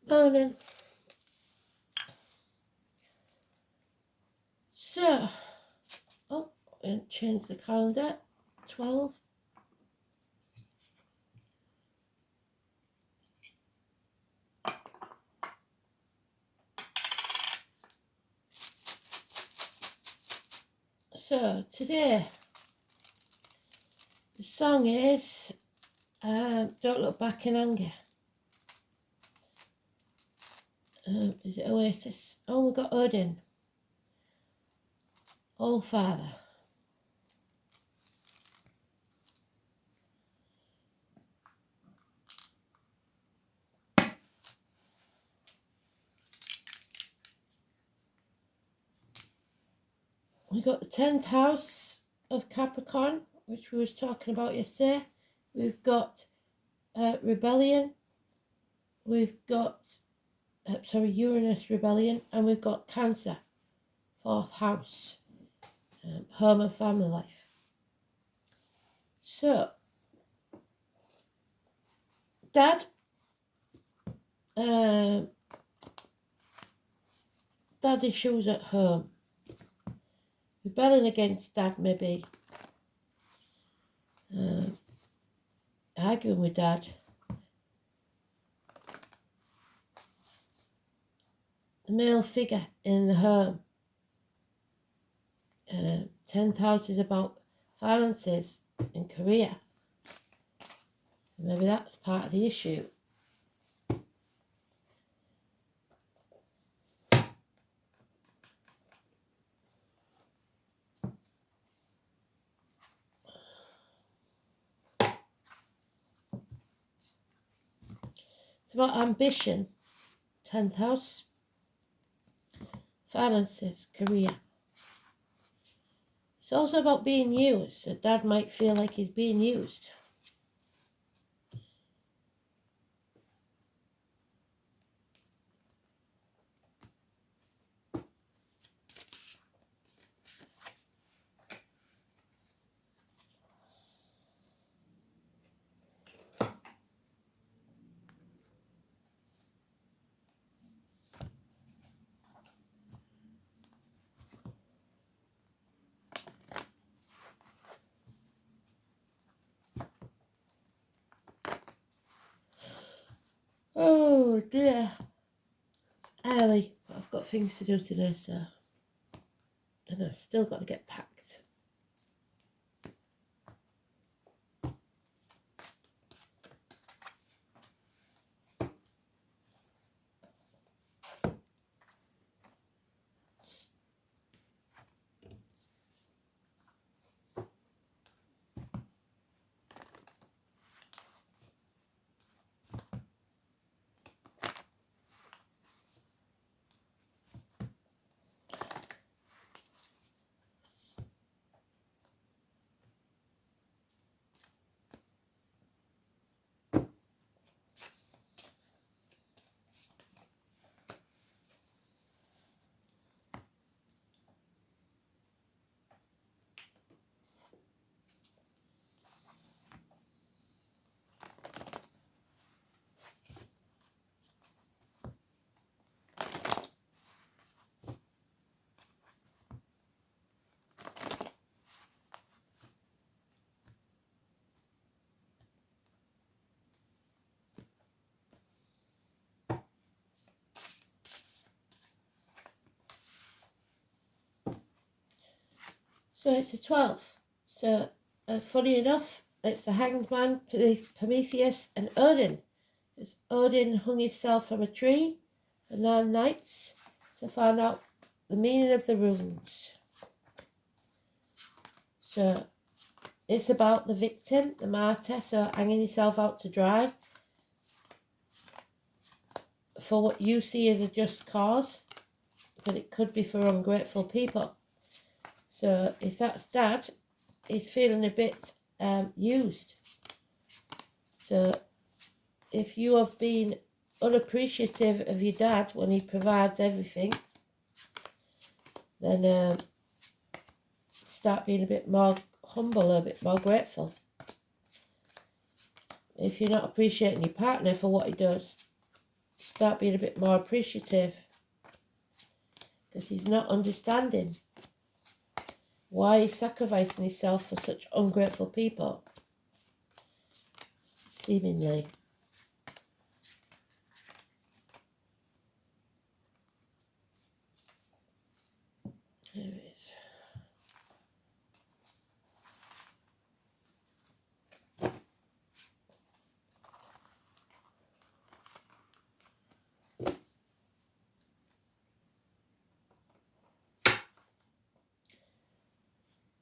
Morning. So, and change the calendar. 12. So today the song is Don't Look Back in Anger. Is it Oasis? Oh, we've got Odin. All Father. We've got the 10th house of Capricorn, which we was talking about yesterday. We've got rebellion. We've got Uranus rebellion, and we've got Cancer, 4th house, home and family life. So, Dad, dad issues at home. Rebelling against Dad, maybe. Arguing with Dad. The male figure in the home. 10th house is about finances and career. Maybe that's part of the issue. It's about ambition. 10th house. Finances, career. It's also about being used. So Dad might feel like he's being used. Oh dear. Early, but I've got things to do today, so. And I've still got to get packed. So it's the 12th. So, funny enough, it's the Hanged Man, Prometheus, and Odin. As Odin hung himself from a tree for 9 nights to find out the meaning of the runes. So, it's about the victim, the martyr, so hanging yourself out to dry for what you see as a just cause, but it could be for ungrateful people. So if that's Dad, he's feeling a bit used. So if you have been unappreciative of your dad when he provides everything, then start being a bit more humble, a bit more grateful. If you're not appreciating your partner for what he does, start being a bit more appreciative, because he's not understanding why he's sacrificing himself for such ungrateful people, seemingly. There it is.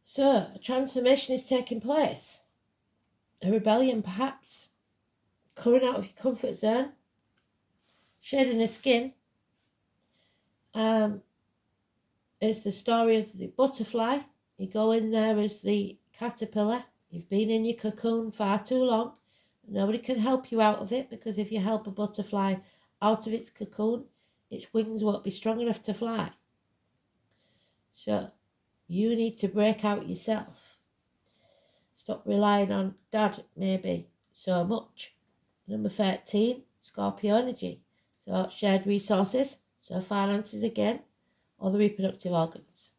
So, a transformation is taking place. A rebellion, perhaps. Coming out of your comfort zone. Shedding the skin. It's the story of the butterfly. You go in there as the caterpillar. You've been in your cocoon far too long. Nobody can help you out of it, because if you help a butterfly out of its cocoon, its wings won't be strong enough to fly. So, you need to break out yourself. Stop relying on Dad, maybe, so much. Number 13, Scorpio energy. So shared resources, so finances again, or the reproductive organs.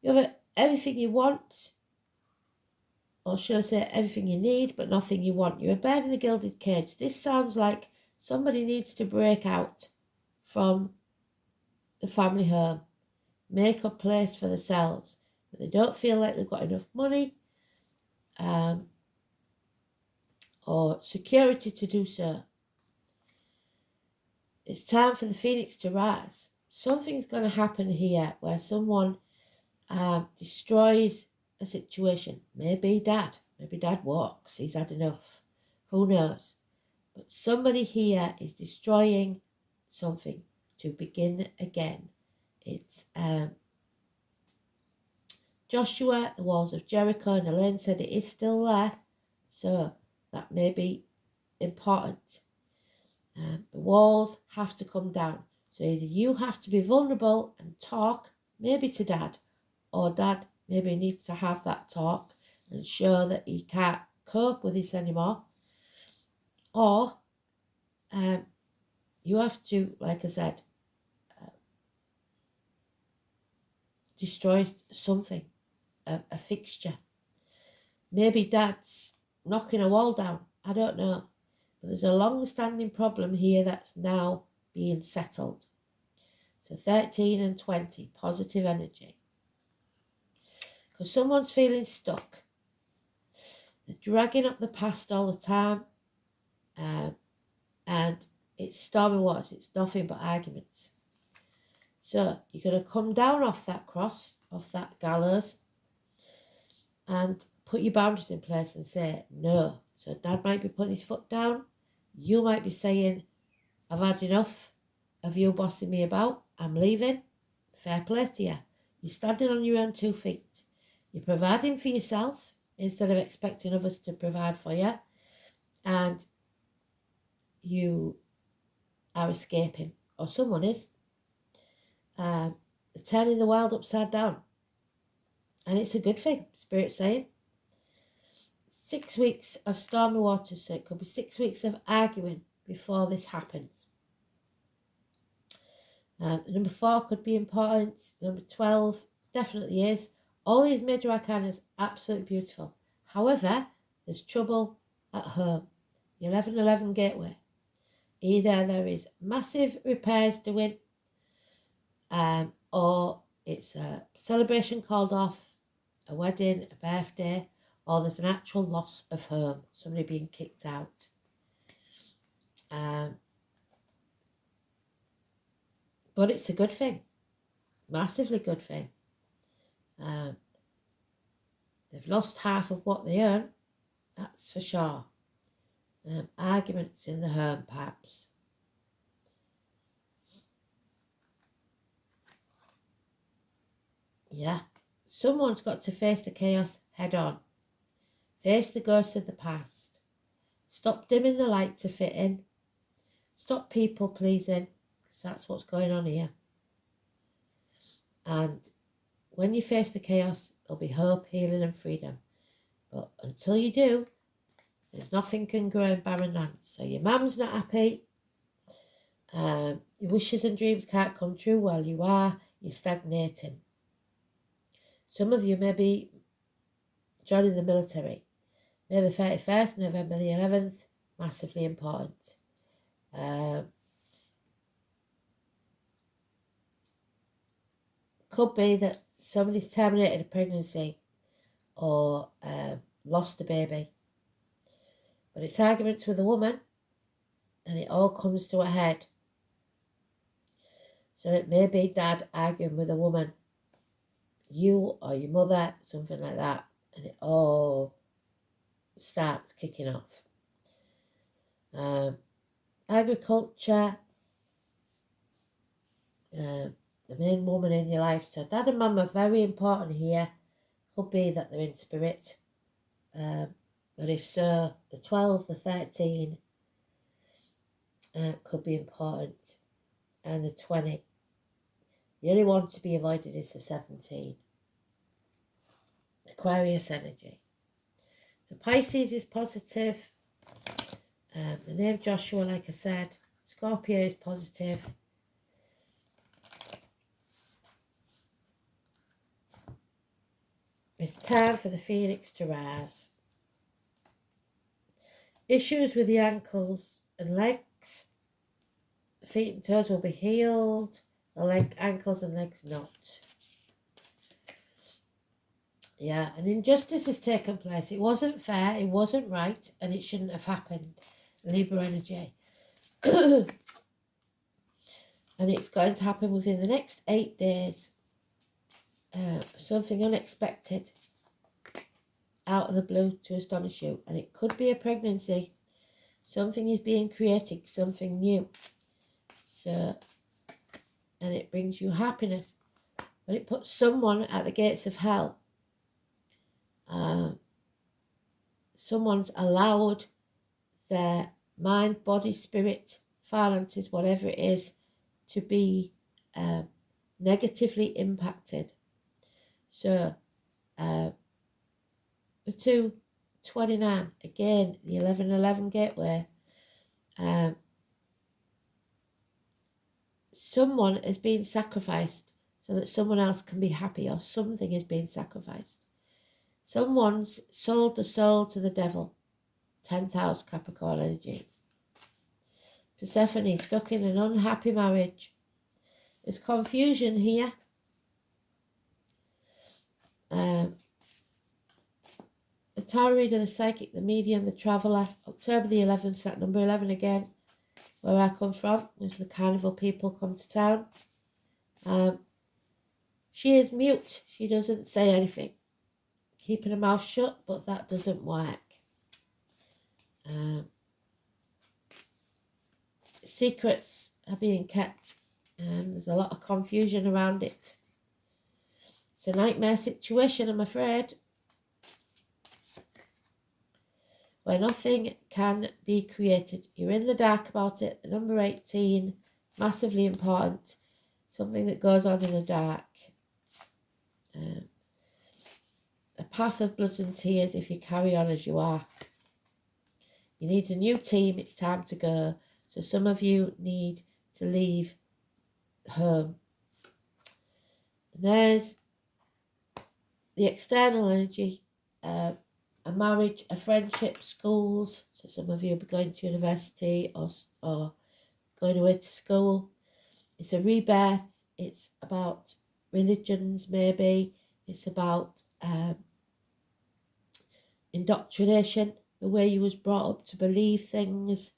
You have everything you want, or should I say everything you need, but nothing you want. You're a bird in a gilded cage. This sounds like somebody needs to break out from the family home, make a place for themselves, but they don't feel like they've got enough money or security to do so. It's time for the phoenix to rise. Something's going to happen here where someone destroys a situation. Maybe Dad walks, he's had enough, who knows. But somebody here is destroying something to begin again. It's Joshua, the walls of Jericho, and Elaine said it is still there, so that may be important. The walls have to come down. So either you have to be vulnerable and talk, maybe to Dad, or Dad maybe needs to have that talk and show that he can't cope with this anymore. Or you have to, like I said, destroy something, a fixture. Maybe Dad's knocking a wall down, I don't know. But there's a long-standing problem here that's now being settled. So 13 and 20, positive energy. Because someone's feeling stuck. They're dragging up the past all the time. And it's stormy waters. It's nothing but arguments. So you're going to come down off that cross, off that gallows, and put your boundaries in place and say no. So Dad might be putting his foot down. You might be saying, I've had enough of you bossing me about. I'm leaving. Fair play to you. You're standing on your own 2 feet. You're providing for yourself instead of expecting others to provide for you. And you are escaping, or someone is. They're turning the world upside down. And it's a good thing, Spirit's saying. 6 weeks of stormy waters, so it could be 6 weeks of arguing before this happens. Number 4 could be important. Number 12 definitely is. All these major arcana is absolutely beautiful. However, there's trouble at home. The 1111 gateway. Either there is massive repairs doing, or it's a celebration called off, a wedding, a birthday, or there's an actual loss of home, somebody being kicked out. But it's a good thing, massively good thing. They've lost half of what they earn, that's for sure. Arguments in the home, perhaps. Yeah, someone's got to face the chaos head on. Face the ghosts of the past. Stop dimming the light to fit in. Stop people pleasing, because that's what's going on here. And when you face the chaos, there'll be hope, healing and freedom. But until you do, there's nothing can grow in barren lands. So your mum's not happy, Your wishes and dreams can't come true while you're stagnating. Some of you may be joining the military. May the 31st, November the 11th, massively important. Could be that somebody's terminated a pregnancy or lost a baby. But it's arguments with a woman, and it all comes to a head. So it may be dad arguing with a woman, you or your mother, something like that, and it all starts kicking off. Agriculture, the main woman in your life. So dad and mum are very important here. Could be that they're in spirit. But if so, the 12, the 13 could be important. And the 20. The only one to be avoided is the 17. Aquarius energy. So Pisces is positive. The name Joshua, like I said. Scorpio is positive. It's time for the phoenix to rise. Issues with the ankles and legs. The feet and toes will be healed. The ankles and legs not. Yeah, an injustice has taken place. It wasn't fair, it wasn't right, and it shouldn't have happened. Libra energy. And it's going to happen within the next 8 days. Something unexpected out of the blue to astonish you. And it could be a pregnancy. Something is being created, something new. So, and it brings you happiness. But it puts someone at the gates of hell. Someone's allowed their mind, body, spirit, finances, whatever it is, to be negatively impacted. So the 229, again, the 1111 gateway, someone is being sacrificed so that someone else can be happy, or something is being sacrificed. Someone's sold the soul to the devil. 10th house Capricorn energy. Persephone stuck in an unhappy marriage. There's confusion here. The tarot reader, the psychic, the medium, the traveller. October the 11th, that number 11 again, where I come from, as the carnival people come to town. She is mute. She doesn't say anything. Keeping her mouth shut, but that doesn't work. Secrets are being kept, and there's a lot of confusion around it. It's a nightmare situation, I'm afraid, where nothing can be created. You're in the dark about it. The number 18, massively important. Something that goes on in the dark. A path of blood and tears if you carry on as you are. You need a new team. It's time to go. So some of you need to leave home. And there's the external energy. A marriage, a friendship, schools. So some of you will be going to university or going away to school. It's a rebirth. It's about religions, maybe. It's about indoctrination, the way you was brought up to believe things.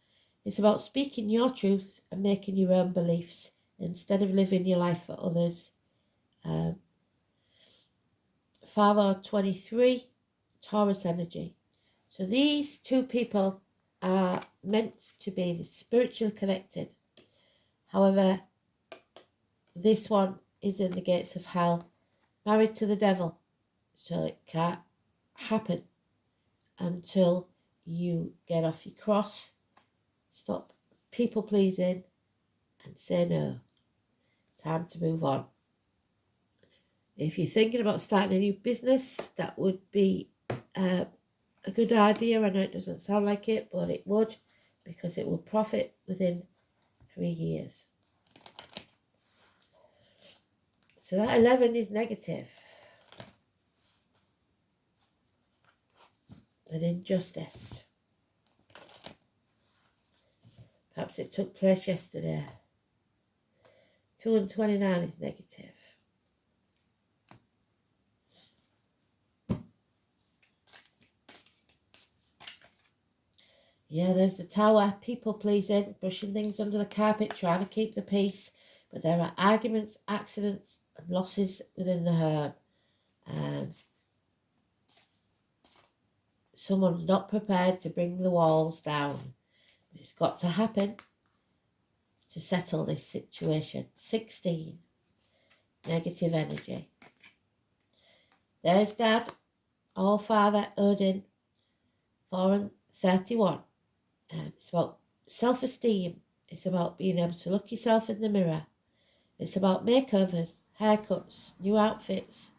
It's about speaking your truth and making your own beliefs instead of living your life for others. 5/23, Taurus energy. So these two people are meant to be spiritually connected. However, this one is in the gates of hell, married to the devil. So it can't happen until you get off your cross, stop people pleasing, and say no. Time to move on. If you're thinking about starting a new business, that would be a good idea. I know it doesn't sound like it, but it would, because it will profit within 3 years. So that 11 is negative. An injustice. Perhaps it took place yesterday. 2 and 29 is negative. Yeah, there's the Tower, people pleasing, brushing things under the carpet, trying to keep the peace. But there are arguments, accidents, and losses within the home. And someone's not prepared to bring the walls down. It's got to happen to settle this situation. 16, negative energy. There's Dad, All Father, Odin, 4 and 31. It's about self-esteem. It's about being able to look yourself in the mirror. It's about makeovers, haircuts, new outfits.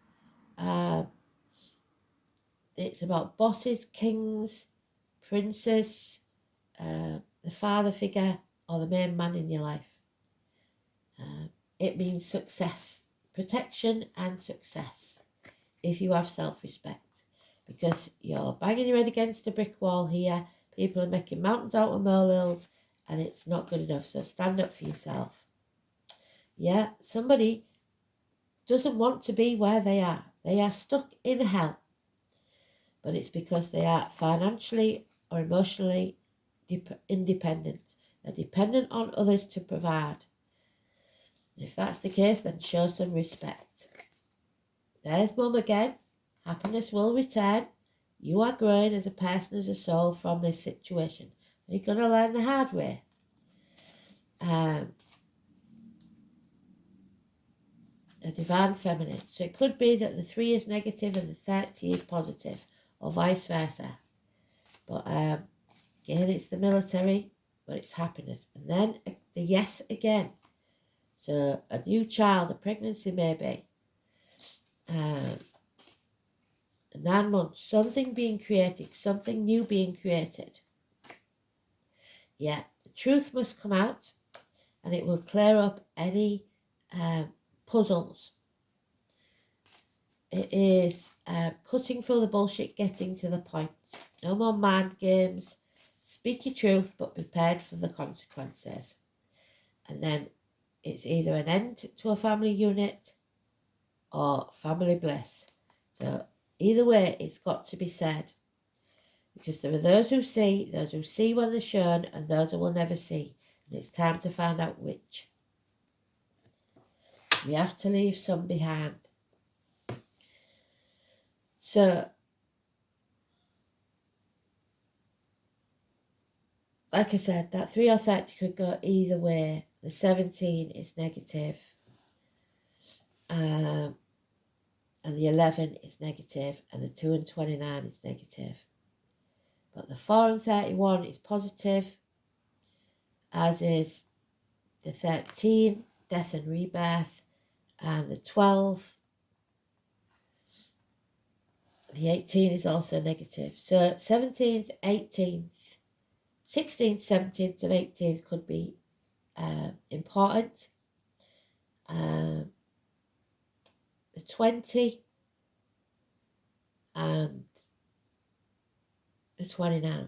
It's about bosses, kings, princes, the father figure, or the main man in your life. It means success, protection and success, if you have self-respect. Because you're banging your head against a brick wall here. People are making mountains out of molehills, and it's not good enough. So stand up for yourself. Yeah, somebody doesn't want to be where they are. They are stuck in hell. But it's because they are financially or emotionally independent. They're dependent on others to provide. If that's the case, then show some respect. There's Mum again. Happiness will return. You are growing as a person, as a soul from this situation. You're going to learn the hard way. A divine feminine. So it could be that the 3 is negative and the 30 is positive, or vice versa. But again, it's the military, but it's happiness. And then the yes again. So a new child, a pregnancy maybe. 9 months, something being created, something new being created. Yeah, the truth must come out, and it will clear up any puzzles. It is cutting through the bullshit, getting to the point. No more mind games. Speak your truth, but prepared for the consequences. And then it's either an end to a family unit or family bliss. So either way, it's got to be said. Because there are those who see when they're shown, and those who will never see. And it's time to find out which. We have to leave some behind. So, like I said, that 3 or 30 could go either way. The 17 is negative. And the 11 is negative. And the 2 and 29 is negative. But the 4 and 31 is positive, as is the 13, death and rebirth, and the 12, the 18 is also negative. So 17th, 18th, 16th, 17th and 18th could be important. The 20 and the 29th,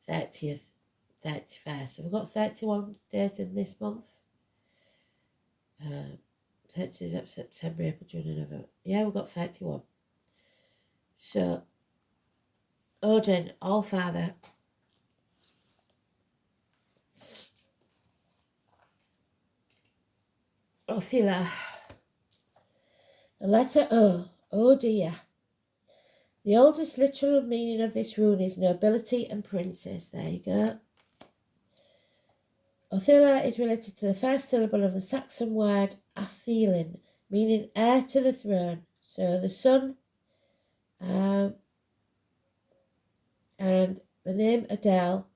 30th, 31st. So we've got 31 days in this month. 30th of September, April, June and November. Yeah, we've got 31. So, Odin, All Father, Othila, the letter O, oh dear. The oldest literal meaning of this rune is nobility and princess. There you go. Othila is related to the first syllable of the Saxon word Athilin, meaning heir to the throne. So the son and the name Adele,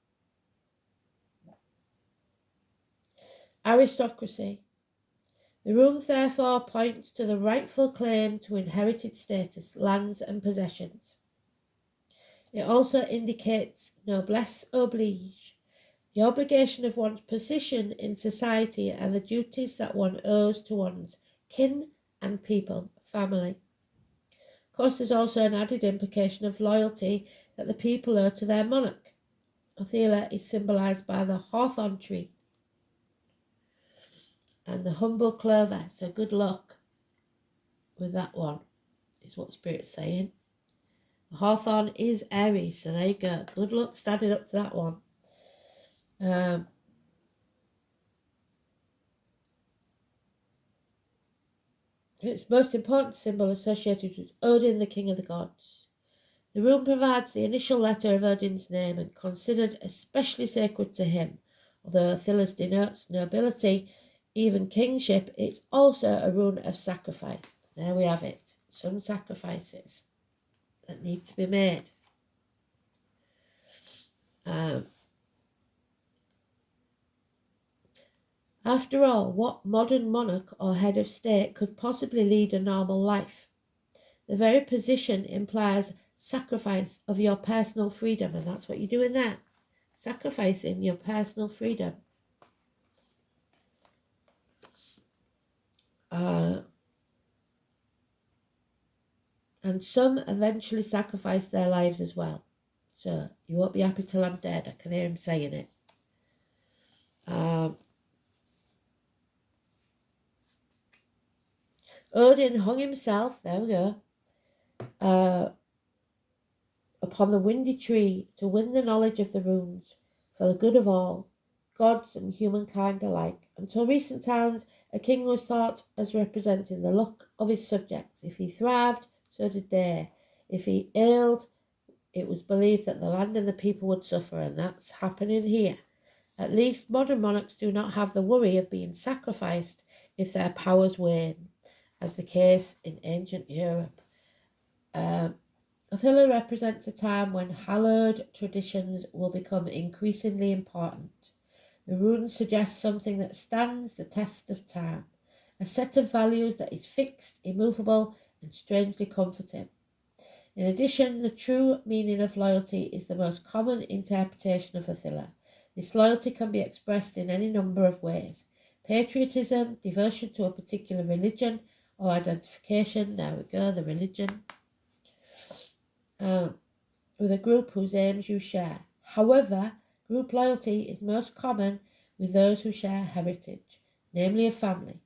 aristocracy. The rune therefore points to the rightful claim to inherited status, lands and possessions. It also indicates noblesse oblige, The obligation of one's position in society and the duties that one owes to one's kin and people, family. Of course, there's also an added implication of loyalty that the people owe to their monarch. Othela is symbolised by the hawthorn tree and the humble clover, so good luck with that one, is what Spirit's saying. The hawthorn is Aries, so there you go. Good luck standing up to that one. Its most important symbol associated with Odin, the king of the gods. The rune provides the initial letter of Odin's name and considered especially sacred to him. Although Othela's denotes nobility, even kingship, it's also a rune of sacrifice. There we have it. Some sacrifices that need to be made. After all, what modern monarch or head of state could possibly lead a normal life? The very position implies sacrifice of your personal freedom, and that's what you're doing there. Sacrificing your personal freedom. And some eventually sacrifice their lives as well. So you won't be happy till I'm dead. I can hear him saying it. Odin hung himself, there we go, upon the windy tree to win the knowledge of the runes for the good of all, gods and humankind alike. Until recent times, a king was thought as representing the luck of his subjects. If he thrived, so did they. If he ailed, it was believed that the land and the people would suffer, and that's happening here. At least modern monarchs do not have the worry of being sacrificed if their powers wane, as the case in ancient Europe. Othela represents a time when hallowed traditions will become increasingly important. The rune suggests something that stands the test of time, a set of values that is fixed, immovable, and strangely comforting. In addition, the true meaning of loyalty is the most common interpretation of Othela. This loyalty can be expressed in any number of ways. Patriotism, devotion to a particular religion, or identification, there we go, the religion, with a group whose aims you share. However, group loyalty is most common with those who share heritage, namely a family.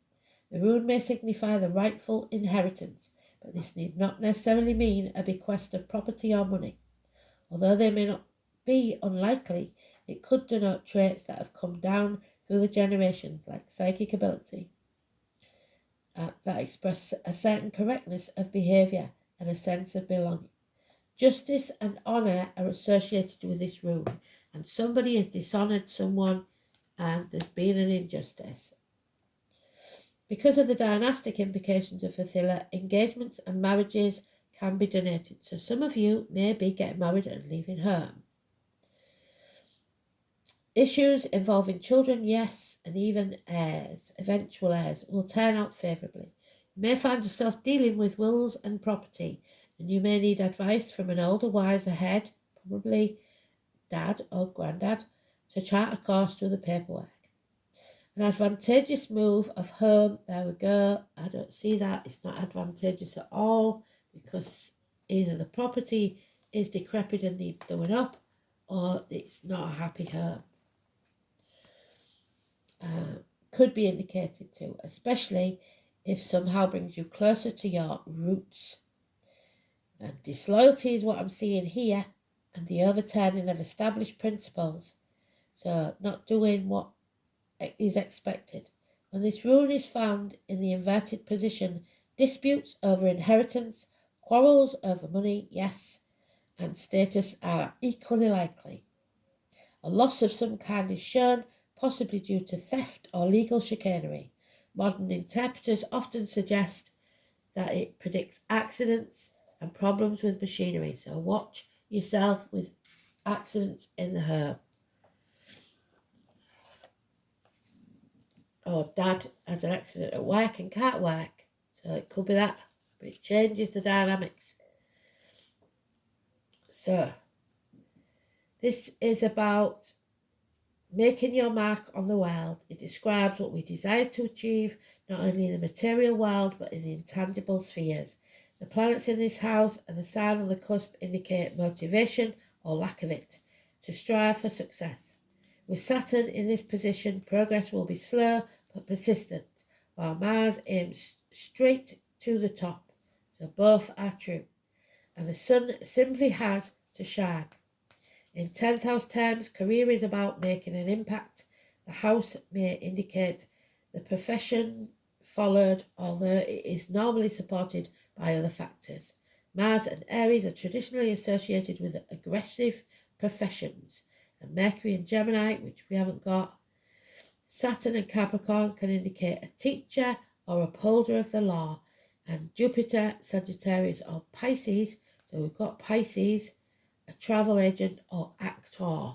The rune may signify the rightful inheritance, but this need not necessarily mean a bequest of property or money. Although they may not be unlikely, it could denote traits that have come down through the generations, like psychic ability, that express a certain correctness of behaviour and a sense of belonging. Justice and honour are associated with this rune, and somebody has dishonoured someone and there's been an injustice. Because of the dynastic implications of Othela, engagements and marriages can be donated. So some of you may be getting married and leaving home. Issues involving children, yes, and even heirs, eventual heirs, will turn out favourably. You may find yourself dealing with wills and property, and you may need advice from an older, wiser head, probably dad or granddad, to chart a course through the paperwork. An advantageous move of home, there we go. I don't see that. It's not advantageous at all because either the property is decrepit and needs doing up, or it's not a happy home. Could be indicated too, especially if somehow brings you closer to your roots. And disloyalty is what I'm seeing here, and the overturning of established principles. So not doing what is expected. When this rune is found in the inverted position, disputes over inheritance, quarrels over money, yes, and status are equally likely. A loss of some kind is shown, possibly due to theft or legal chicanery. Modern interpreters often suggest that it predicts accidents and problems with machinery, so watch yourself with accidents in the home. Or dad has an accident at work and can't work, so it could be that, but it changes the dynamics. So this is about Making your mark on the world, it describes what we desire to achieve, not only in the material world, but in the intangible spheres. The planets in this house and the sign on the cusp indicate motivation or lack of it, to strive for success. With Saturn in this position, progress will be slow but persistent, while Mars aims straight to the top. So both are true. And the Sun simply has to shine. In 10th house terms, career is about making an impact. The house may indicate the profession followed, although it is normally supported by other factors. Mars and Aries are traditionally associated with aggressive professions, and Mercury and Gemini, which we haven't got. Saturn and Capricorn can indicate a teacher or upholder of the law, and Jupiter, Sagittarius or Pisces, so we've got Pisces, a travel agent or actor.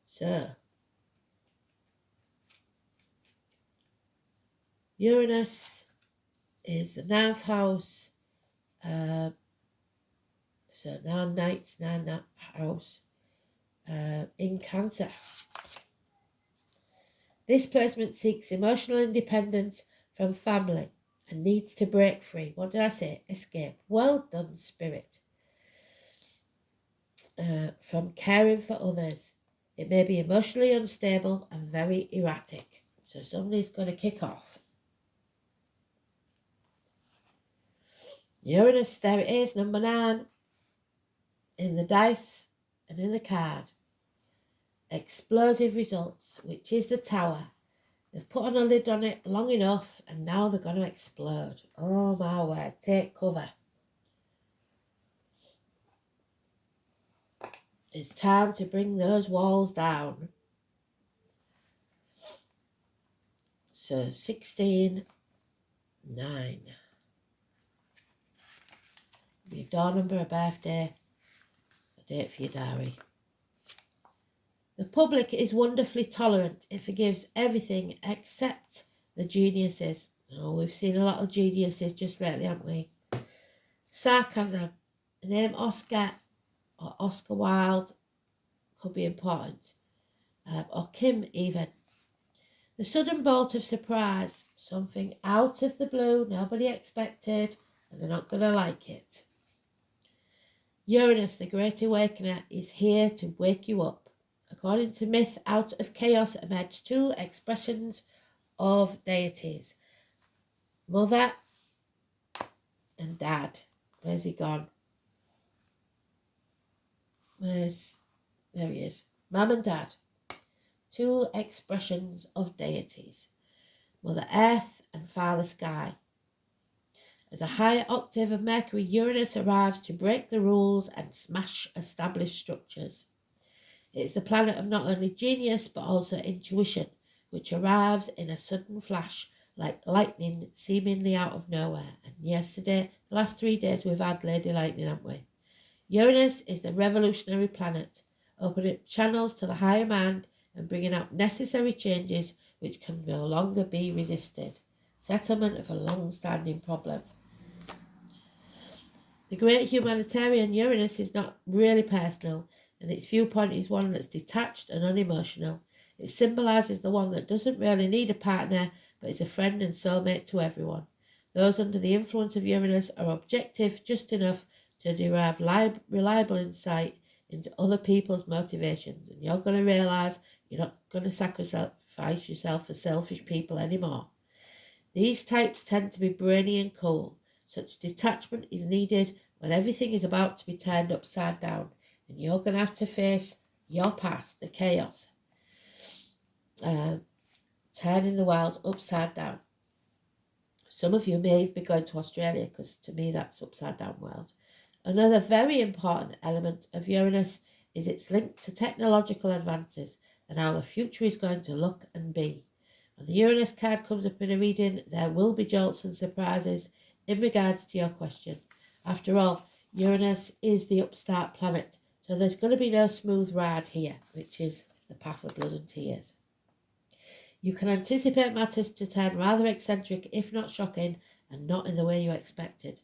So, Uranus is the 9th house, so 9th house in Cancer. This placement seeks emotional independence from family and needs to break free. What did I say? Escape. Well done, Spirit. From caring for others. It may be emotionally unstable and very erratic. So somebody's going to kick off. Uranus, there it is, number 9. In the dice and in the card. Explosive results, which is the Tower. They've put on a lid on it long enough and now they're going to explode. Oh my word, take cover. It's time to bring those walls down. So 16, 9. Your door number, a birthday, a date for your diary. The public is wonderfully tolerant. It forgives everything except the geniuses. Oh, we've seen a lot of geniuses just lately, haven't we? Sarcasm. The name Oscar or Oscar Wilde could be important. Or Kim even. The sudden bolt of surprise. Something out of the blue, nobody expected, and they're not going to like it. Uranus, the Great Awakener, is here to wake you up. According to myth, out of chaos emerged 2 expressions of deities. Mother and Dad. Where's he gone? There he is. Mum and Dad. 2 expressions of deities. Mother Earth and Father Sky. As a higher octave of Mercury, Uranus arrives to break the rules and smash established structures. It is the planet of not only genius but also intuition, which arrives in a sudden flash like lightning seemingly out of nowhere. And yesterday, the last 3 days, we've had Lady Lightning, haven't we? Uranus is the revolutionary planet, opening up channels to the higher mind and bringing out necessary changes which can no longer be resisted. Settlement of a long-standing problem. The great humanitarian Uranus is not really personal, and its viewpoint is one that's detached and unemotional. It symbolises the one that doesn't really need a partner, but is a friend and soulmate to everyone. Those under the influence of Uranus are objective just enough to derive reliable insight into other people's motivations, and you're going to realise you're not going to sacrifice yourself for selfish people anymore. These types tend to be brainy and cool. Such detachment is needed when everything is about to be turned upside down, and you're going to have to face your past, the chaos, turning the world upside down. Some of you may be going to Australia, because to me that's upside down world. Another very important element of Uranus is its link to technological advances and how the future is going to look and be. When the Uranus card comes up in a reading, there will be jolts and surprises in regards to your question. After all, Uranus is the upstart planet, so there's going to be no smooth ride here, which is the path of blood and tears. You can anticipate matters to turn rather eccentric, if not shocking, and not in the way you expected.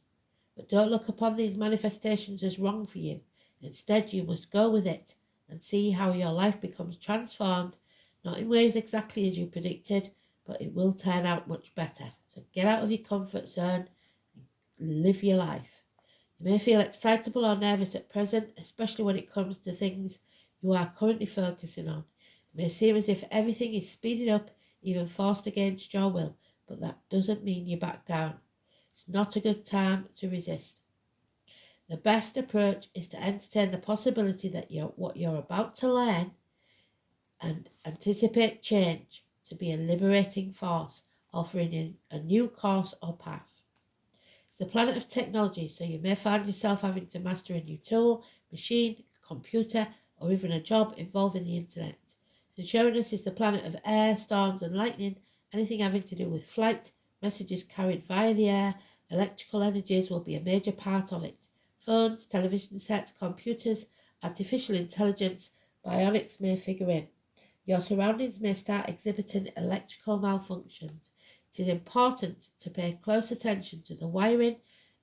But don't look upon these manifestations as wrong for you. Instead, you must go with it and see how your life becomes transformed, not in ways exactly as you predicted, but it will turn out much better. So get out of your comfort zone and live your life. You may feel excitable or nervous at present, especially when it comes to things you are currently focusing on. It may seem as if everything is speeding up, even forced against your will, but that doesn't mean you back down. It's not a good time to resist. The best approach is to entertain the possibility that what you're about to learn and anticipate change to be a liberating force, offering a new course or path. It's the planet of technology, so you may find yourself having to master a new tool, machine, computer, or even a job involving the internet. So Uranus is the planet of air, storms and lightning, anything having to do with flight, messages carried via the air, electrical energies will be a major part of it. Phones, television sets, computers, artificial intelligence, bionics may figure in. Your surroundings may start exhibiting electrical malfunctions. It is important to pay close attention to the wiring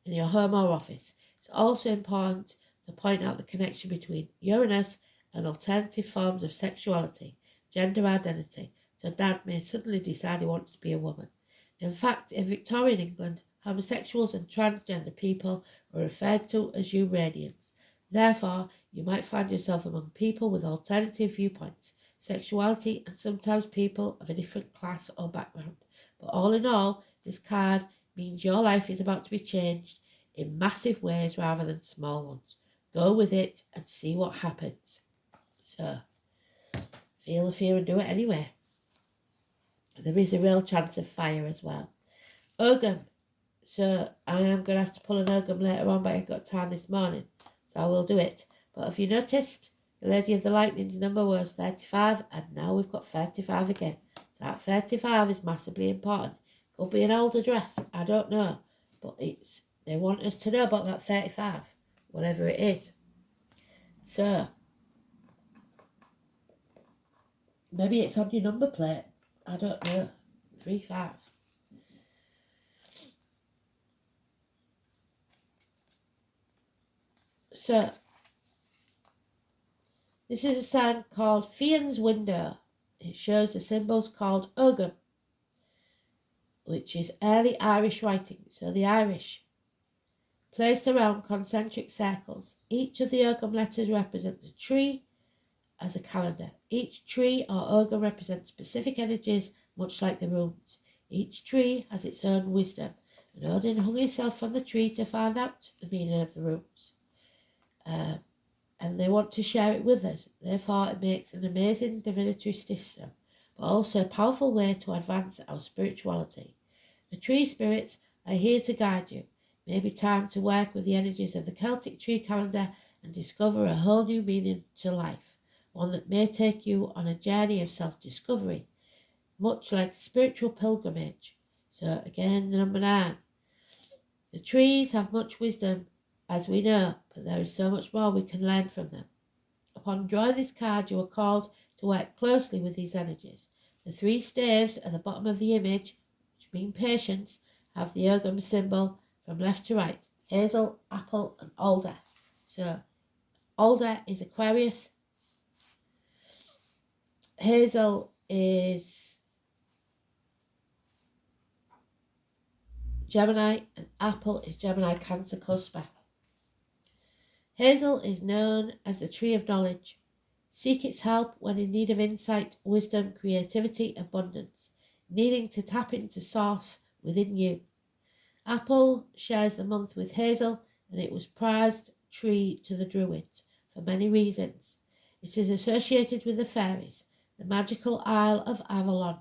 in your home or office. It's also important to point out the connection between Uranus and alternative forms of sexuality, gender identity. So Dad may suddenly decide he wants to be a woman. In fact, in Victorian England, homosexuals and transgender people were referred to as Uranians. Therefore, you might find yourself among people with alternative viewpoints, sexuality, and sometimes people of a different class or background. But all in all, this card means your life is about to be changed in massive ways rather than small ones. Go with it and see what happens. So, feel the fear and do it anyway. There is a real chance of fire as well. Ogum. So, I am going to have to pull an Ogum later on, but I got time this morning, so I will do it. But have you noticed, the Lady of the Lightning's number was 35, and now we've got 35 again. So that 35 is massively important. Could be an old address, I don't know. But they want us to know about that 35, whatever it is. So, maybe it's on your number plate. I don't know. 35. So, this is a sign called Fian's Window. It shows the symbols called Ogum, which is early Irish writing. So the Irish, placed around concentric circles. Each of the Ogum letters represents a tree as a calendar. Each tree or Ogum represents specific energies, much like the runes. Each tree has its own wisdom, and Odin hung himself from the tree to find out the meaning of the runes. And they want to share it with us. Therefore, it makes an amazing divinatory system, but also a powerful way to advance our spirituality. The tree spirits are here to guide you. It may be time to work with the energies of the Celtic tree calendar and discover a whole new meaning to life, one that may take you on a journey of self-discovery, much like a spiritual pilgrimage. So again, the number 9. The trees have much wisdom, as we know, but there is so much more we can learn from them. Upon drawing this card, you are called to work closely with these energies. The 3 staves at the bottom of the image, which mean patience, have the Ogum symbol from left to right: hazel, apple, and alder. So, alder is Aquarius, hazel is Gemini, and apple is Gemini, Cancer, Cusper. Hazel is known as the tree of knowledge. Seek its help when in need of insight, wisdom, creativity, abundance, needing to tap into source within you. Apple shares the month with hazel, and it was prized tree to the Druids for many reasons. It is associated with the fairies, the magical Isle of Avalon,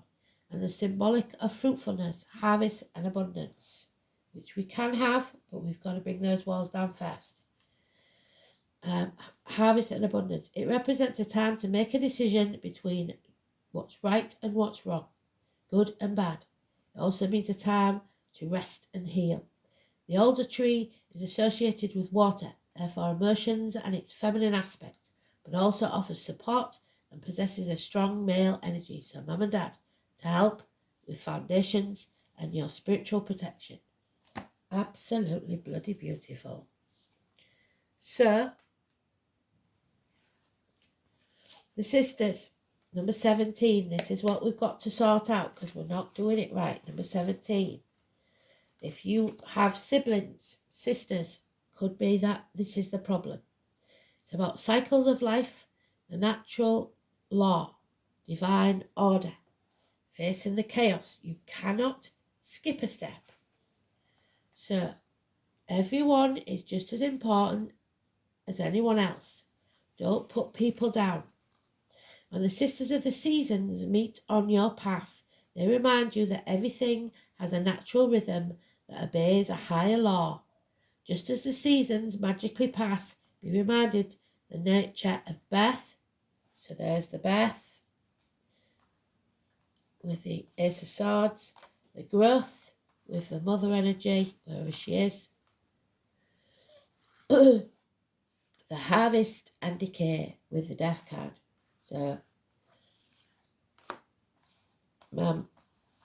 and the symbolic of fruitfulness, harvest, and abundance, which we can have, but we've got to bring those walls down first. Harvest and abundance. It represents a time to make a decision between what's right and what's wrong, good and bad. It also means a time to rest and heal. The alder tree is associated with water, therefore emotions and its feminine aspect, but also offers support and possesses a strong male energy. So mum and dad, to help with foundations and your spiritual protection. Absolutely bloody beautiful. So, The sisters, number 17, this is what we've got to sort out because we're not doing it right. Number 17, if you have siblings, sisters, could be that this is the problem. It's about cycles of life, the natural law, divine order, facing the chaos. You cannot skip a step. So everyone is just as important as anyone else. Don't put people down. When the sisters of the seasons meet on your path, they remind you that everything has a natural rhythm that obeys a higher law. Just as the seasons magically pass, be reminded the nature of birth. So there's the birth with the Ace of Swords, the growth with the mother energy, wherever she is, the harvest and decay with the death card. So, Mum,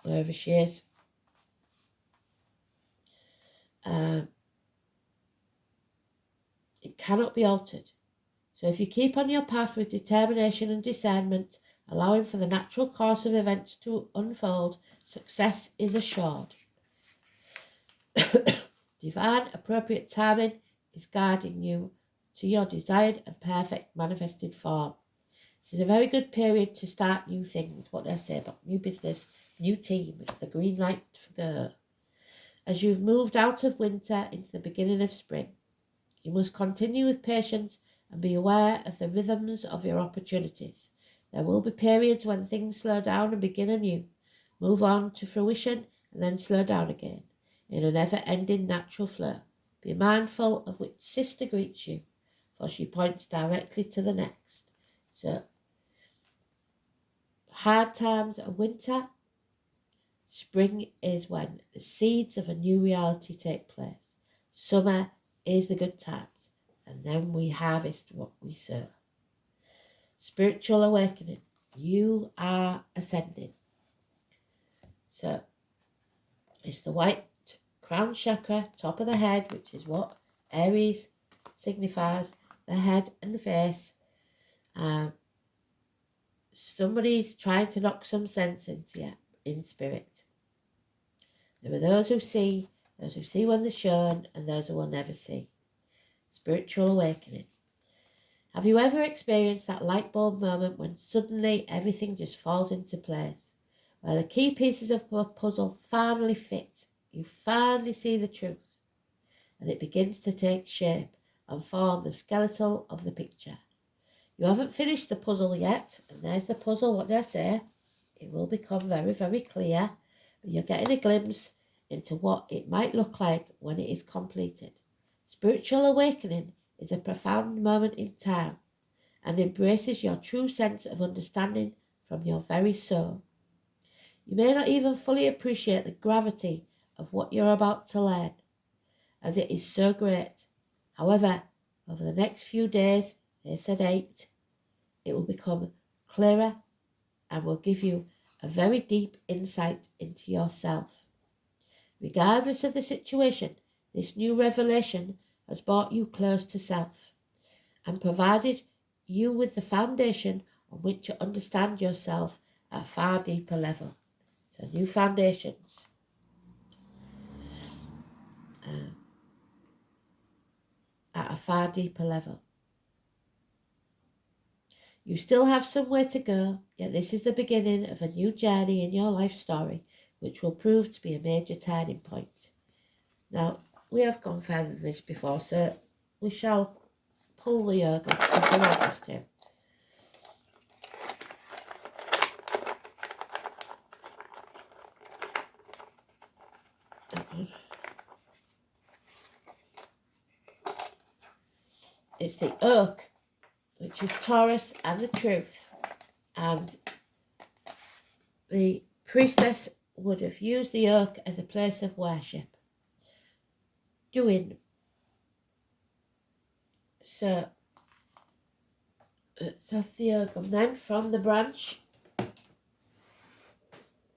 wherever she is, it cannot be altered. So if you keep on your path with determination and discernment, allowing for the natural course of events to unfold, success is assured. Divine appropriate timing is guiding you to your desired and perfect manifested form. This is a very good period to start new things. What do I say about new business, new team, the green light for go. As you've moved out of winter into the beginning of spring, you must continue with patience and be aware of the rhythms of your opportunities. There will be periods when things slow down and begin anew, move on to fruition and then slow down again, in a never-ending natural flow. Be mindful of which sister greets you, for she points directly to the next. So, hard times are winter. Spring is when the seeds of a new reality take place. Summer is the good times, and then we harvest what we sow. Spiritual awakening. You are ascending. So, it's the white crown chakra, top of the head, which is what Aries signifies, the head and the face. Somebody's trying to knock some sense into you in spirit. There are those who see when they're shown, and those who will never see. Spiritual awakening. Have you ever experienced that light bulb moment when suddenly everything just falls into place, where the key pieces of the puzzle finally fit? You finally see the truth, and it begins to take shape and form the skeletal of the picture. You haven't finished the puzzle yet, and there's the puzzle. What did I say? It will become very, very clear, but you're getting a glimpse into what it might look like when it is completed. Spiritual awakening is a profound moment in time and embraces your true sense of understanding from your very soul. You may not even fully appreciate the gravity of what you're about to learn, as it is so great. However, over the next few days, they said 8, it will become clearer and will give you a very deep insight into yourself. Regardless of the situation, this new revelation has brought you close to self and provided you with the foundation on which to understand yourself at a far deeper level. So new foundations. At a far deeper level. You still have some way to go, yet this is the beginning of a new journey in your life story, which will prove to be a major turning point. Now, we have gone further than this before, so we shall pull the yoga if we want us to. It's the oak, which is Taurus and the truth, and the priestess would have used the oak as a place of worship. So let's have the oak, and then from the branch,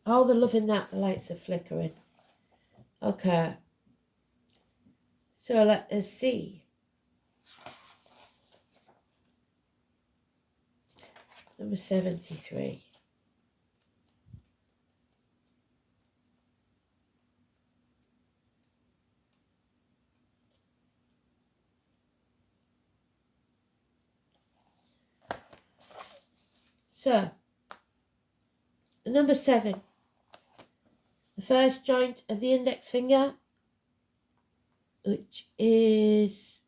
all the love in that, the lights are flickering. Okay, so let us see. Number 73. So, number 7. The first joint of the index finger, which is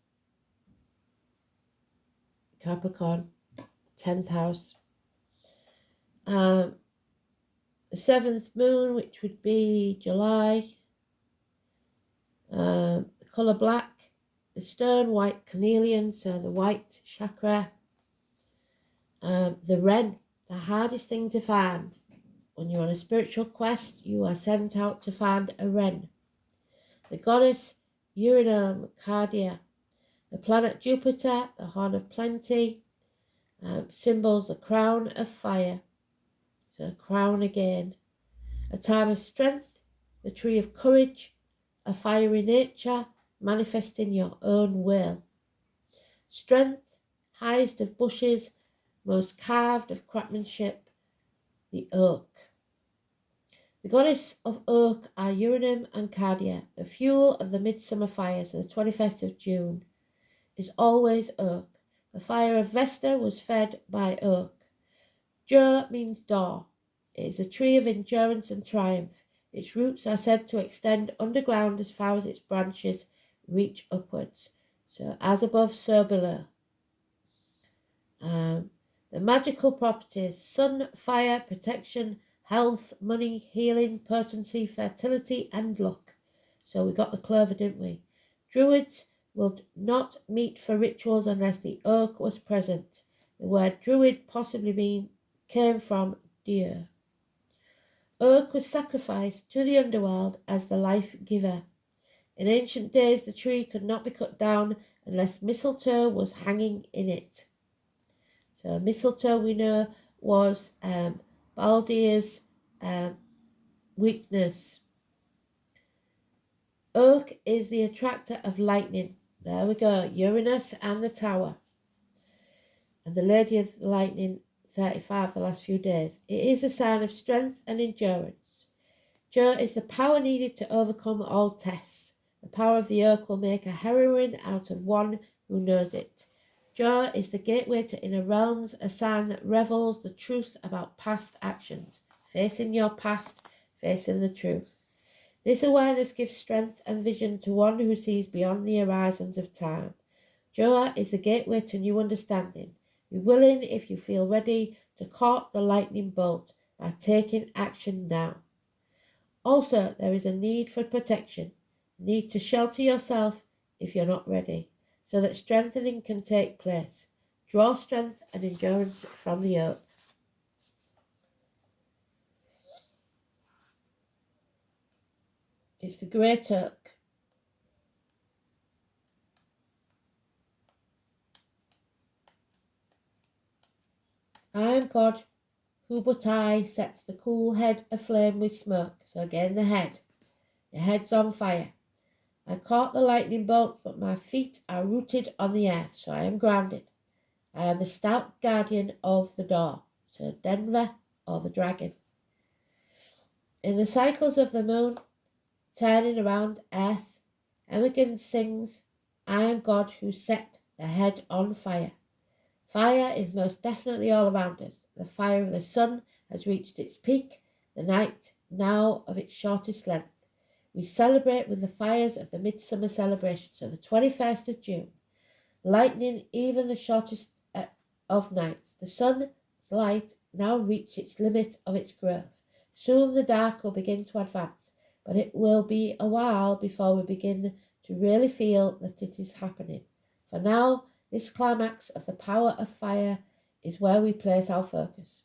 Capricorn, 10th house. The 7th moon, which would be July. The colour black. The stone white carnelian, so the white chakra. The wren, the hardest thing to find. When you're on a spiritual quest, you are sent out to find a wren. The goddess Cardia. The planet Jupiter, the horn of plenty. Symbols the crown of fire. So crown again. A time of strength, the tree of courage, a fiery nature, manifesting your own will. Strength, highest of bushes, most carved of craftsmanship, the oak. The goddess of oak are Uranum and Cardia. The fuel of the midsummer fires, the 21st of June, is always oak. The fire of Vesta was fed by oak. Jur means door. It is a tree of endurance and triumph. Its roots are said to extend underground as far as its branches reach upwards. So as above, so below. The magical properties: sun, fire, protection, health, money, healing, potency, fertility, and luck. So we got the clover, didn't we? Druids would not meet for rituals unless the oak was present. The word druid possibly came from deer. Oak was sacrificed to the underworld as the life giver. In ancient days, the tree could not be cut down unless mistletoe was hanging in it. So mistletoe, we know, was Baldir's weakness. Oak is the attractor of lightning. There we go, Uranus and the tower. And the Lady of Lightning, 35, the last few days. It is a sign of strength and endurance. Jur is the power needed to overcome all tests. The power of the oak will make a heroine out of one who knows it. Jur is the gateway to inner realms, a sign that revels the truth about past actions. Facing your past, facing the truth. This awareness gives strength and vision to one who sees beyond the horizons of time. Jur is the gateway to new understanding. Be willing, if you feel ready, to court the lightning bolt by taking action now. Also, there is a need for protection, a need to shelter yourself if you're not ready, so that strengthening can take place. Draw strength and endurance from the oak. It's the great oak. I am God, who but I sets the cool head aflame with smoke. So again, the head. The head's on fire. I caught the lightning bolt, but my feet are rooted on the earth, so I am grounded. I am the stout guardian of the door, so Denver or the dragon. In the cycles of the moon, turning around earth, Imogen sings, I am God who set the head on fire. Fire is most definitely all around us. The fire of the sun has reached its peak, the night now of its shortest length. We celebrate with the fires of the midsummer celebration, so the 21st of June. Lightning, even the shortest of nights. The sun's light now reached its limit of its growth. Soon the dark will begin to advance, but it will be a while before we begin to really feel that it is happening. For now, this climax of the power of fire is where we place our focus.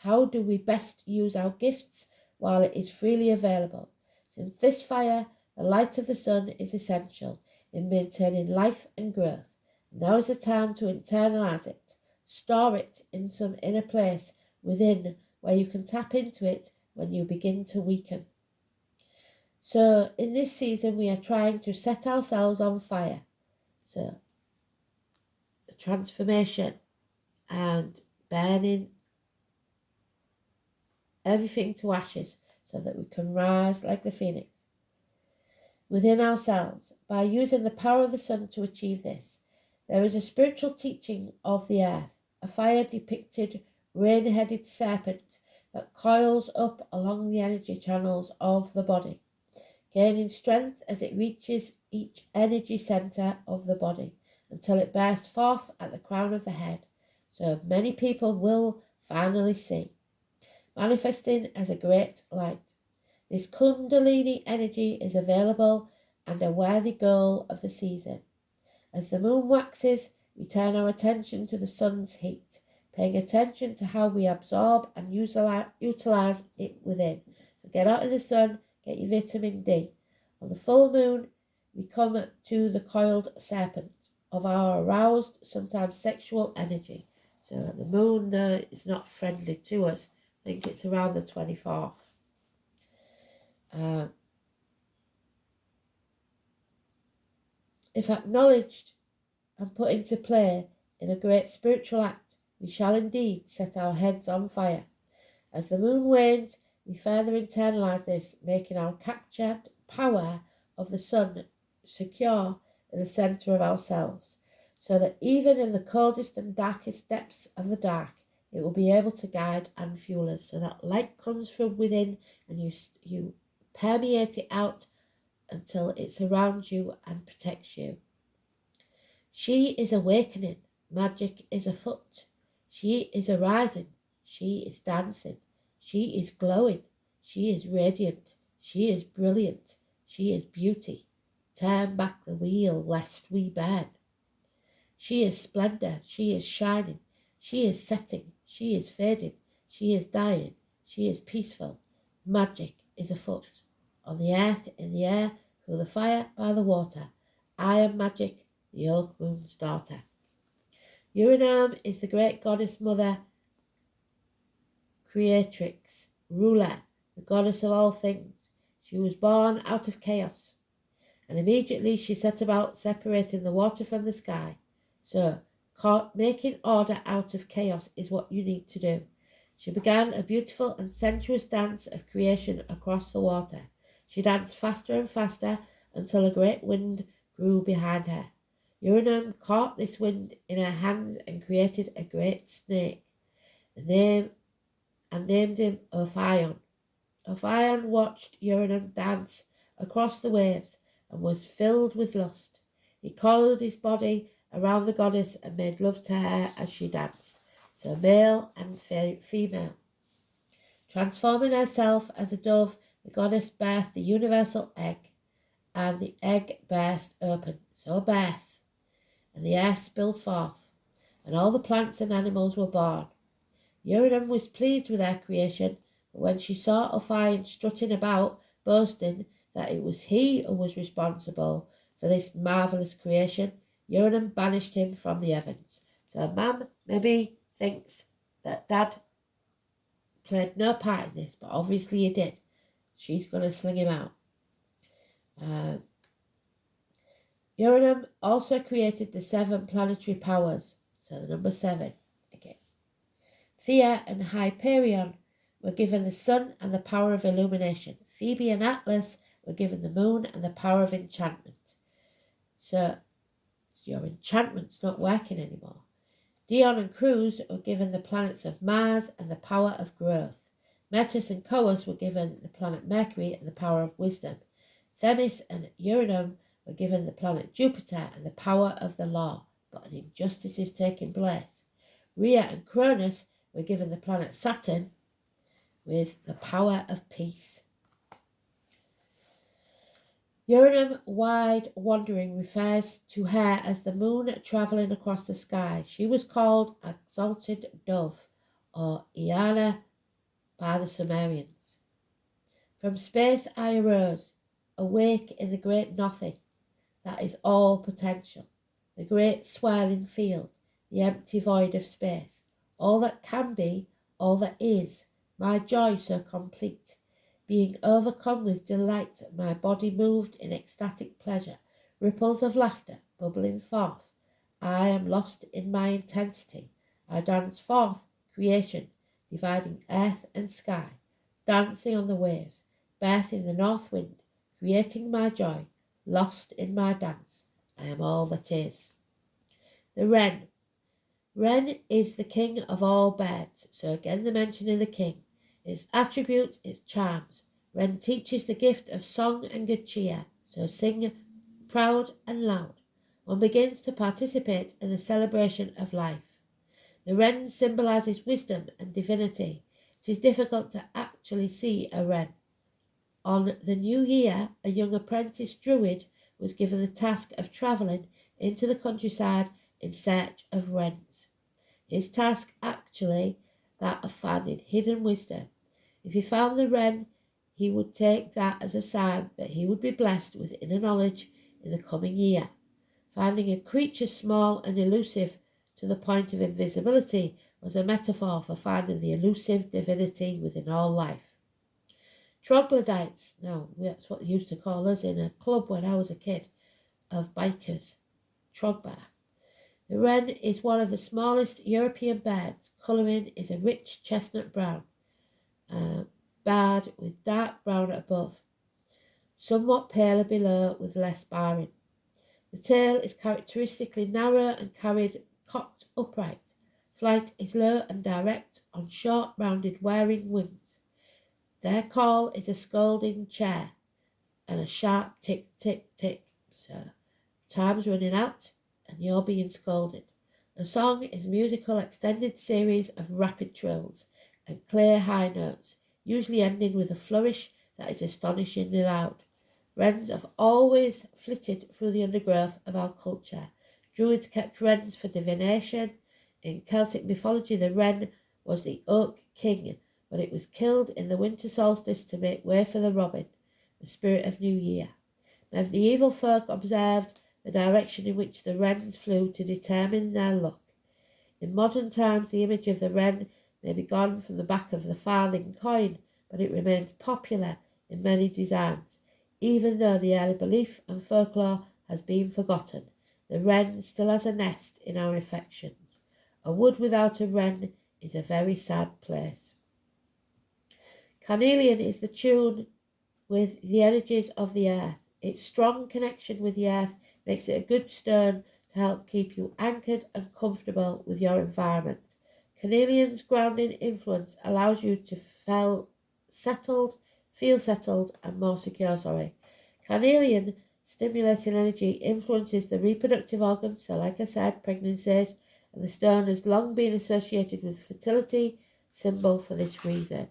How do we best use our gifts while it is freely available? Since this fire, the light of the sun, is essential in maintaining life and growth. Now is the time to internalize it. Store it in some inner place within where you can tap into it when you begin to weaken. So in this season, we are trying to set ourselves on fire. So the transformation and burning everything to ashes, so that we can rise like the phoenix within ourselves. By using the power of the sun to achieve this, there is a spiritual teaching of the earth, a fire-depicted rain-headed serpent that coils up along the energy channels of the body, gaining strength as it reaches each energy centre of the body until it bursts forth at the crown of the head, so many people will finally see, manifesting as a great light. This Kundalini energy is available and a worthy goal of the season. As the moon waxes, we turn our attention to the sun's heat, paying attention to how we absorb and utilize it within. So get out in the sun, get your vitamin D. On the full moon, we come to the coiled serpent of our aroused, sometimes sexual energy. So the moon is not friendly to us. I think it's around the 24th. If acknowledged and put into play in a great spiritual act, we shall indeed set our heads on fire. As the moon wanes, we further internalize this, making our captured power of the sun secure in the center of ourselves, so that even in the coldest and darkest depths of the dark, it will be able to guide and fuel us, so that light comes from within and you permeate it out until it surrounds you and protects you. She is awakening, magic is afoot. She is arising, she is dancing, she is glowing, she is radiant, she is brilliant, she is beauty. Turn back the wheel lest we burn. She is splendour, she is shining, she is setting, she is fading, she is dying, she is peaceful. Magic is afoot. On the earth, in the air, through the fire, by the water. I am magic, the oak moon's daughter. Uranum is the great goddess mother, creatrix, ruler, the goddess of all things. She was born out of chaos, and immediately she set about separating the water from the sky. So, making order out of chaos is what you need to do. She began a beautiful and sensuous dance of creation across the water. She danced faster and faster until a great wind grew behind her. Uranum caught this wind in her hands and created a great snake, named him Ophion. Ophion watched Uranum dance across the waves and was filled with lust. He coiled his body around the goddess and made love to her as she danced, so male and female. Transforming herself as a dove, the goddess birthed the universal egg, and the egg burst open, so birth, and the air spilled forth, and all the plants and animals were born. Uranum was pleased with her creation, but when she saw Ophion strutting about, boasting that it was he who was responsible for this marvellous creation, Uranum banished him from the heavens. So Mum maybe thinks that Dad played no part in this, but obviously he did. She's going to sling him out. Uranum also created the 7 planetary powers, so the number 7 again. Thea and Hyperion were given the sun and the power of illumination. Phoebe and Atlas were given the moon and the power of enchantment. So your enchantment's not working anymore. Dion and Cruz were given the planets of Mars and the power of growth. Metis and Coas were given the planet Mercury and the power of wisdom. Themis and Uranum were given the planet Jupiter and the power of the law, but an injustice is taking place. Rhea and Cronus were given the planet Saturn with the power of peace. Uranum wide wandering refers to her as the moon travelling across the sky. She was called exalted dove, or Iana, by the Sumerians. From space I arose, awake in the great nothing, that is all potential, the great swirling field, the empty void of space, all that can be, all that is, my joy so complete. Being overcome with delight, my body moved in ecstatic pleasure, ripples of laughter bubbling forth. I am lost in my intensity. I dance forth creation, dividing earth and sky. dancing on the waves, birth in the north wind, creating my joy, lost in my dance. I am all that is. The wren. Wren is the king of all birds, so again the mention of the king. Its attributes, its charms. Wren teaches the gift of song and good cheer, so sing proud and loud. One begins to participate in the celebration of life. The wren symbolises wisdom and divinity. It is difficult to actually see a wren. On the new year, a young apprentice druid was given the task of travelling into the countryside in search of wrens. His task actually that of finding hidden wisdom. If he found the wren, he would take that as a sign that he would be blessed with inner knowledge in the coming year. Finding a creature small and elusive to the point of invisibility was a metaphor for finding the elusive divinity within all life. Troglodytes, no, that's what they used to call us in a club when I was a kid, of bikers, trogbar. The wren is one of the smallest European birds. Colouring is a rich chestnut brown, barred with dark brown above, somewhat paler below with less barring. The tail is characteristically narrow and carried cocked upright. Flight is low and direct on short rounded whirring wings. Their call is a scolding chair and a sharp tick tick tick. So time's running out and you're being scolded. The song is a musical extended series of rapid trills and clear high notes, usually ending with a flourish that is astonishingly loud. Wrens have always flitted through the undergrowth of our culture. Druids kept wrens for divination. In Celtic mythology, the wren was the oak king, but it was killed in the winter solstice to make way for the robin, the spirit of New Year. Medieval folk observed the direction in which the wrens flew to determine their luck. In modern times, the image of the wren may be gone from the back of the farthing coin, but it remains popular in many designs. Even though the early belief and folklore has been forgotten, the wren still has a nest in our affections. A wood without a wren is a very sad place. Carnelian is the tune with the energies of the earth. Its strong connection with the earth makes it a good stone to help keep you anchored and comfortable with your environment. Carnelian's grounding influence allows you to feel settled and more secure. Carnelian stimulating energy influences the reproductive organs, so like I said, pregnancies, and the stone has long been associated with fertility, symbol for this reason.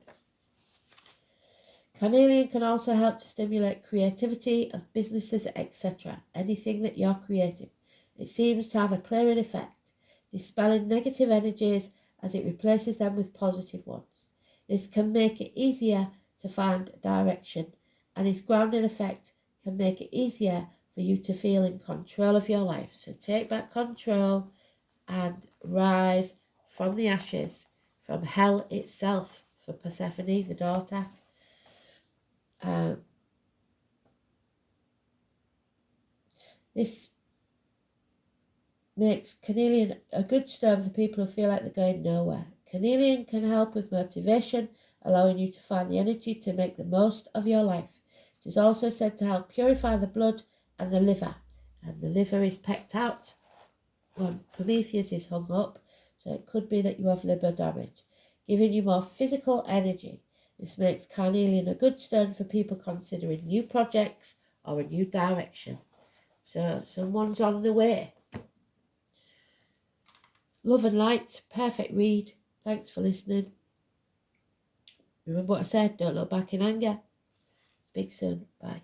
Carnelian can also help to stimulate creativity of businesses, etc. Anything that you're creating. It seems to have a clearing effect, dispelling negative energies as it replaces them with positive ones. This can make it easier to find direction, and its grounding effect can make it easier for you to feel in control of your life. So take back control and rise from the ashes, from hell itself, for Persephone, the daughter. This makes carnelian a good stone for people who feel like they're going nowhere. Carnelian can help with motivation, allowing you to find the energy to make the most of your life. It is also said to help purify the blood and the liver. And the liver is pecked out when Prometheus is hung up, so it could be that you have liver damage, giving you more physical energy. This makes carnelian a good stone for people considering new projects or a new direction. So someone's on the way. Love and light, perfect read. Thanks for listening. Remember what I said, don't look back in anger. Speak soon. Bye.